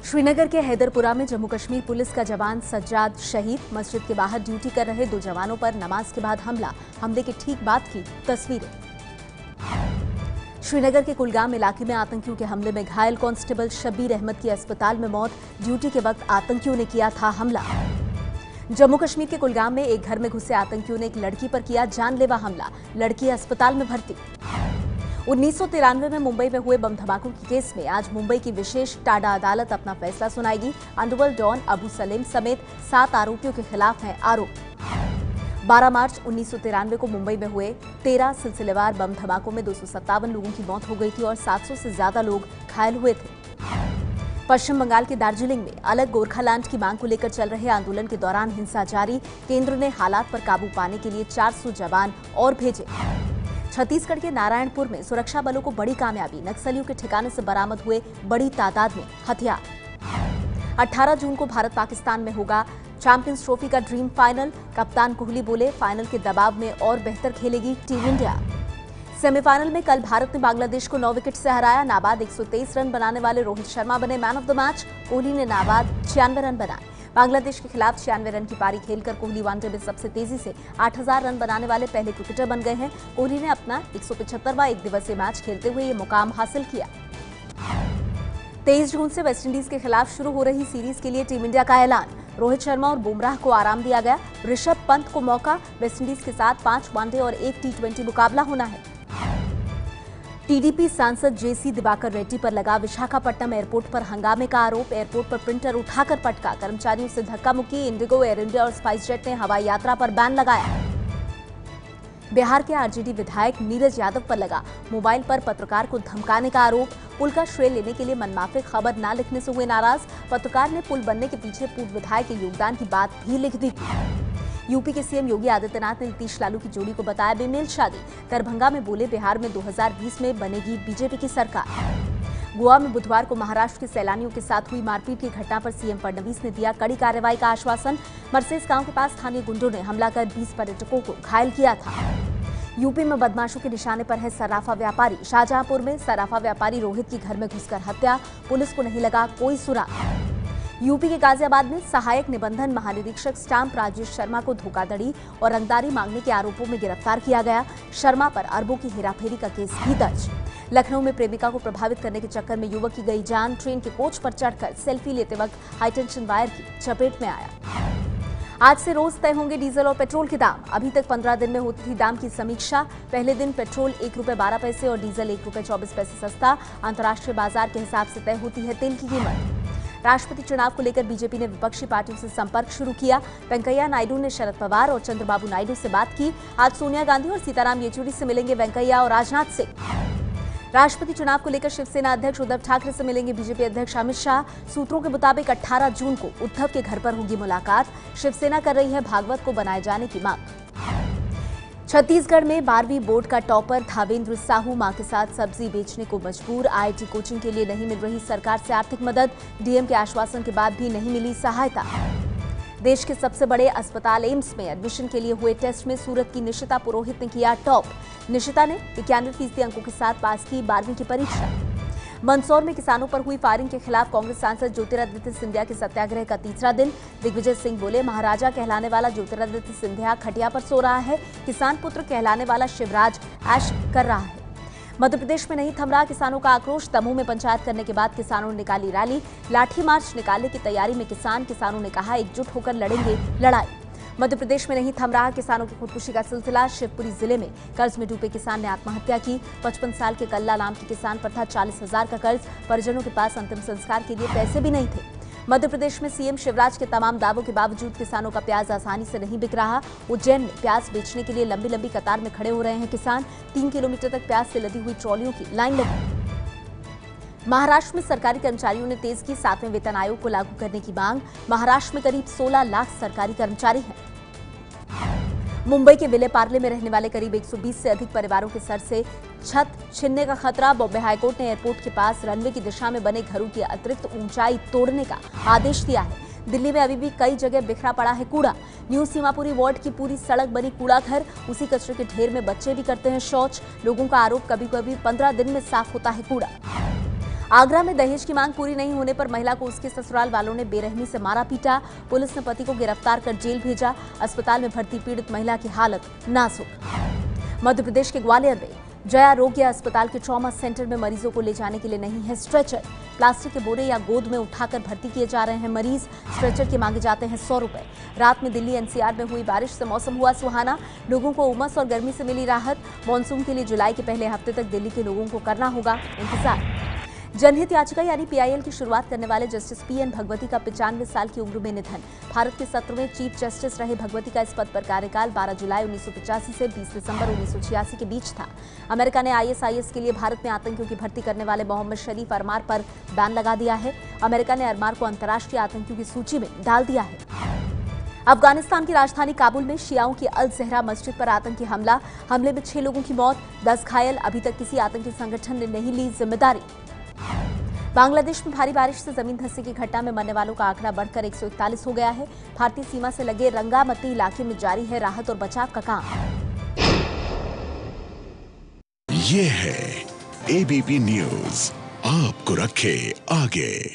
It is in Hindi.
श्रीनगर के हैदरपुरा में जम्मू कश्मीर पुलिस का जवान सज्जाद शहीद। मस्जिद के बाहर ड्यूटी कर रहे 2 जवानों पर नमाज के बाद हमले के ठीक बाद की तस्वीरें। श्रीनगर के कुलगाम इलाके में आतंकियों के हमले में घायल कांस्टेबल शब्बीर अहमद की अस्पताल में मौत। ड्यूटी के वक्त आतंकियों ने किया था हमला। जम्मू कश्मीर के कुलगाम में एक घर में घुसे आतंकियों ने एक लड़की पर किया जानलेवा हमला। लड़की अस्पताल में भर्ती। 1993 में मुंबई में हुए बम धमाकों के केस में आज मुंबई की विशेष टाडा अदालत अपना फैसला सुनाएगी। अंडरवर्ल्ड डॉन अबू सलेम समेत 7 आरोपियों के खिलाफ है आरोप। 12 मार्च 1993 को मुंबई में हुए 13 सिलसिलेवार बम धमाकों में 257 लोगों की मौत हो गई थी और 700 से ज्यादा लोग घायल हुए थे। पश्चिम बंगाल के दार्जिलिंग में अलग गोरखालैंड की मांग को लेकर चल रहे आंदोलन के दौरान हिंसा जारी। केंद्र ने हालात पर काबू पाने के लिए 400 जवान और भेजे। छत्तीसगढ़ के नारायणपुर में सुरक्षा बलों को बड़ी कामयाबी। नक्सलियों के ठिकाने से बरामद हुए बड़ी तादाद में हथियार। 18 जून को भारत पाकिस्तान में होगा चैंपियंस ट्रॉफी का ड्रीम फाइनल। कप्तान कोहली बोले, फाइनल के दबाव में और बेहतर खेलेगी टीम इंडिया। सेमीफाइनल में कल भारत ने बांग्लादेश को 9 विकेट से हराया। नाबाद 123 रन बनाने वाले रोहित शर्मा बने man of the match. Kohli ने नाबाद 96 रन बनाए। बांग्लादेश के खिलाफ 96 रन की पारी खेलकर कोहली वनडे में सबसे तेजी से 8000 रन बनाने वाले पहले क्रिकेटर बन गए हैं। कोहली ने अपना 175वां एक दिवसीय मैच खेलते हुए ये मुकाम हासिल किया। 23 जून से वेस्टइंडीज के खिलाफ शुरू हो रही सीरीज के लिए टीम इंडिया का ऐलान। रोहित शर्मा और बुमराह को आराम दिया गया। ऋषभ पंत को मौका। वेस्टइंडीज के साथ 5 वनडे और 1 T20 मुकाबला होना है। टीडीपी सांसद जेसी दिवाकर रेड्डी पर लगा विशाखापट्टनम एयरपोर्ट पर हंगामे का आरोप। एयरपोर्ट पर प्रिंटर उठाकर पटका। कर्मचारियों से धक्का मुक्की। इंडिगो, एयर इंडिया और स्पाइस जेट ने हवाई यात्रा पर बैन लगाया। बिहार के आरजेडी विधायक नीरज यादव पर लगा मोबाइल पर पत्रकार को धमकाने का आरोप। पुल का श्रेय लेने के लिए मनमाफिक खबर न लिखने से हुए नाराज। पत्रकार ने पुल बनने के पीछे पूर्व विधायक के योगदान की बात भी लिख दी थी। यूपी के सीएम योगी आदित्यनाथ ने नीतीश लालू की जोड़ी को बताया बेमेल शादी। दरभंगा में बोले, बिहार में 2020 में बनेगी बीजेपी की सरकार। गोवा में बुधवार को महाराष्ट्र के सैलानियों के साथ हुई मारपीट की घटना पर सीएम फडणवीस ने दिया कड़ी कार्रवाई का आश्वासन। मरसेस गांव के पास स्थानीय गुंडों ने हमला कर 20 पर्यटकों को घायल किया था। यूपी में बदमाशों के निशाने पर है सर्राफा व्यापारी। शाहजहांपुर में सर्राफा व्यापारी रोहित की घर में घुसकर हत्या। पुलिस को नहीं लगा कोई सुराग। यूपी के गाजियाबाद में सहायक निबंधन महानिरीक्षक स्टाम्प राजेश शर्मा को धोखाधड़ी और रंगदारी मांगने के आरोपों में गिरफ्तार किया गया। शर्मा पर अरबों की हेराफेरी का केस भी दर्ज। लखनऊ में प्रेमिका को प्रभावित करने के चक्कर में युवक की गई जान। ट्रेन के कोच पर चढ़कर सेल्फी लेते वक्त हाईटेंशन वायर की चपेट में आया। आज से रोज तय होंगे डीजल और पेट्रोल के दाम। अभी तक 15 दिन में होती थी दाम की समीक्षा। पहले दिन पेट्रोल ₹1.12 और डीजल ₹1.24 सस्ता। अंतर्राष्ट्रीय बाजार के हिसाब से तय होती है तेल की कीमत। राष्ट्रपति चुनाव को लेकर बीजेपी ने विपक्षी पार्टियों से संपर्क शुरू किया। वेंकैया नायडू ने शरद पवार और चंद्रबाबू नायडू से बात की। आज सोनिया गांधी और सीताराम येचुरी से मिलेंगे वेंकैया और राजनाथ सिंह। राष्ट्रपति चुनाव को लेकर शिवसेना अध्यक्ष उद्धव ठाकरे से मिलेंगे बीजेपी अध्यक्ष अमित शाह। सूत्रों के मुताबिक 18 जून को उद्धव के घर पर होगी मुलाकात। शिवसेना कर रही है भागवत को बनाए जाने की मांग। छत्तीसगढ़ में 12वीं बोर्ड का टॉपर धावेंद्र साहू मां के साथ सब्जी बेचने को मजबूर। आईआईटी कोचिंग के लिए नहीं मिल रही सरकार से आर्थिक मदद। डीएम के आश्वासन के बाद भी नहीं मिली सहायता। देश के सबसे बड़े अस्पताल एम्स में एडमिशन के लिए हुए टेस्ट में सूरत की निशिता पुरोहित ने किया टॉप। निशिता ने 91% अंकों के साथ पास की 12वीं की परीक्षा। मंदसौर में किसानों पर हुई फायरिंग के खिलाफ कांग्रेस सांसद ज्योतिरादित्य सिंधिया के सत्याग्रह का तीसरा दिन। दिग्विजय सिंह बोले, महाराजा कहलाने वाला ज्योतिरादित्य सिंधिया खटिया पर सो रहा है। किसान पुत्र कहलाने वाला शिवराज ऐश कर रहा है। मध्य प्रदेश में नहीं थम रहा किसानों का आक्रोश। दमोह में पंचायत करने के बाद किसानों ने निकाली रैली। लाठी मार्च निकालने की तैयारी में किसानों ने कहा, एकजुट होकर लड़ेंगे लड़ाई। मध्य प्रदेश में नहीं थम रहा किसानों की खुदकुशी का सिलसिला। शिवपुरी जिले में कर्ज में डूबे किसान ने आत्महत्या की। 55 साल के कल्ला नाम के किसान पर था 40,000 का कर्ज। परिजनों के पास अंतिम संस्कार के लिए पैसे भी नहीं थे। मध्य प्रदेश में सीएम शिवराज के तमाम दावों के बावजूद किसानों का प्याज आसानी से नहीं बिक रहा। उज्जैन में प्याज बेचने के लिए लंबी लंबी कतार में खड़े हो रहे हैं किसान। 3 किलोमीटर तक प्याज से लदी हुई ट्रॉलियों की लाइन लगी। महाराष्ट्र में सरकारी कर्मचारियों ने तेज की 7वें वेतन आयोग को लागू करने की मांग। महाराष्ट्र में करीब 16 लाख सरकारी कर्मचारी हैं। मुंबई के विले पार्ले में रहने वाले करीब 120 से अधिक परिवारों के सर से छत छीनने का खतरा। बॉम्बे हाईकोर्ट ने एयरपोर्ट के पास रनवे की दिशा में बने घरों की अतिरिक्त ऊंचाई तोड़ने का आदेश दिया है। दिल्ली में अभी भी कई जगह बिखरा पड़ा है कूड़ा। न्यू सीमापुरी वार्ड की पूरी सड़क बनी कूड़ा घर। उसी कचरे के ढेर में बच्चे भी करते हैं शौच। लोगों का आरोप, कभी कभी 15 दिन में साफ होता है कूड़ा। आगरा में दहेज की मांग पूरी नहीं होने पर महिला को उसके ससुराल वालों ने बेरहमी से मारा पीटा। पुलिस ने पति को गिरफ्तार कर जेल भेजा। अस्पताल में भर्ती पीड़ित महिला की हालत नाजुक। मध्य प्रदेश के ग्वालियर में जया आरोग्य अस्पताल के ट्रॉमा सेंटर में मरीजों को ले जाने के लिए नहीं है स्ट्रेचर। प्लास्टिक के बोरे या गोद में उठाकर भर्ती किए जा रहे हैं मरीज। स्ट्रेचर के मांगे जाते हैं 100 रुपए। रात में दिल्ली एनसीआर में हुई बारिश से मौसम हुआ सुहाना। लोगों को उमस और गर्मी से मिली राहत। मानसून के लिए जुलाई के पहले हफ्ते तक दिल्ली के लोगों को करना होगा इंतजार। जनहित याचिका यानी पीआईएल की शुरुआत करने वाले जस्टिस पीएन भगवती का 95 साल की उम्र में निधन। भारत के 17वें चीफ जस्टिस रहे भगवती का इस पद पर कार्यकाल 12 जुलाई 1985 से 20 दिसंबर 1986 के बीच था। अमेरिका ने आईएसआईएस के लिए भारत में आतंकियों की भर्ती करने वाले मोहम्मद शरीफ अरमार पर बैन लगा दिया है। अमेरिका ने अरमार को अंतर्राष्ट्रीय आतंकियों की सूची में डाल दिया है। अफगानिस्तान की राजधानी काबुल में शियाओं की अल जहरा मस्जिद पर आतंकी हमले में 6 लोगों की मौत, 10 घायल। अभी तक किसी आतंकी संगठन ने नहीं ली जिम्मेदारी। बांग्लादेश में भारी बारिश से जमीन धंसने की घटना में मरने वालों का आंकड़ा बढ़कर 141 हो गया है। भारतीय सीमा से लगे रंगामती इलाके में जारी है राहत और बचाव का काम। ये है एबीपी न्यूज, आपको रखे आगे।